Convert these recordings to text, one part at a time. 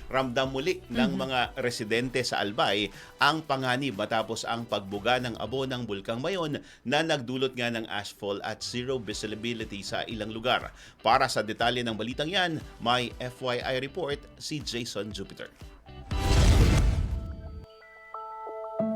ramdam muli ng mga residente sa Albay ang panganib matapos ang pagbuga ng abo ng Bulkang Mayon na nagdulot nga ng ashfall at zero visibility sa ilang lugar. Para sa detalye ng balitang yan, may FYI report si Jason Jupiter.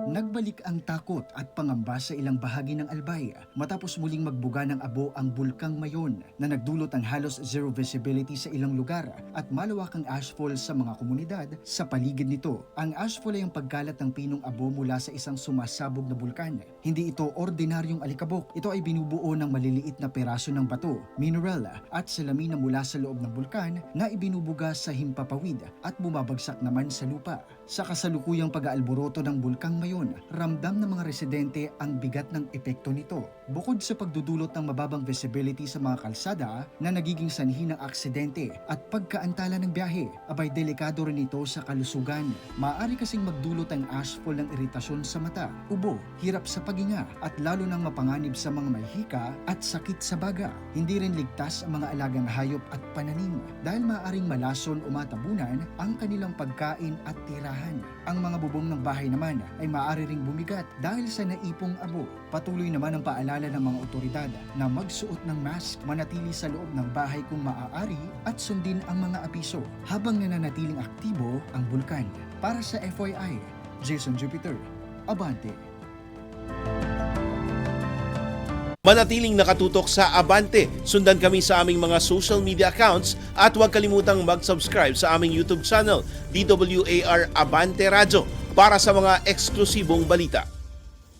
Nagbalik ang takot at pangamba sa ilang bahagi ng Albay matapos muling magbuga ng abo ang Bulkang Mayon na nagdulot ng halos zero visibility sa ilang lugar at malawakang ashfall sa mga komunidad sa paligid nito. Ang ashfall ay ang pagkalat ng pinong abo mula sa isang sumasabog na bulkan. Hindi ito ordinaryong alikabok. Ito ay binubuo ng maliliit na peraso ng bato, mineral at salamin na mula sa loob ng bulkan na ibinubuga sa himpapawid at bumabagsak naman sa lupa. Sa kasalukuyang pag-aalboroto ng Bulkang Mayon, ramdam ng mga residente ang bigat ng epekto nito. Bukod sa pagdudulot ng mababang visibility sa mga kalsada na nagiging sanhi ng aksidente at pagkaantala ng biyahe, abay delikado rin ito sa kalusugan. Maaari kasing magdulot ang ashfall ng iritasyon sa mata, ubo, hirap sa paghinga at lalo nang mapanganib sa mga may hika at sakit sa baga. Hindi rin ligtas ang mga alagang hayop at pananim dahil maaaring malason o matabunan ang kanilang pagkain at tirahan. Ang mga bubong ng bahay naman ay maaari ring bumigat dahil sa naipong abo. Patuloy naman ang paalala ng mga otoridad na magsuot ng mask, manatili sa loob ng bahay kung maaari at sundin ang mga abiso habang nananatiling aktibo ang bulkan. Para sa FYI, Jason Jupiter, Abante. Manatiling nakatutok sa Abante. Sundan kami sa aming mga social media accounts at huwag kalimutang mag-subscribe sa aming YouTube channel, DWAR Abante Radyo, para sa mga eksklusibong balita.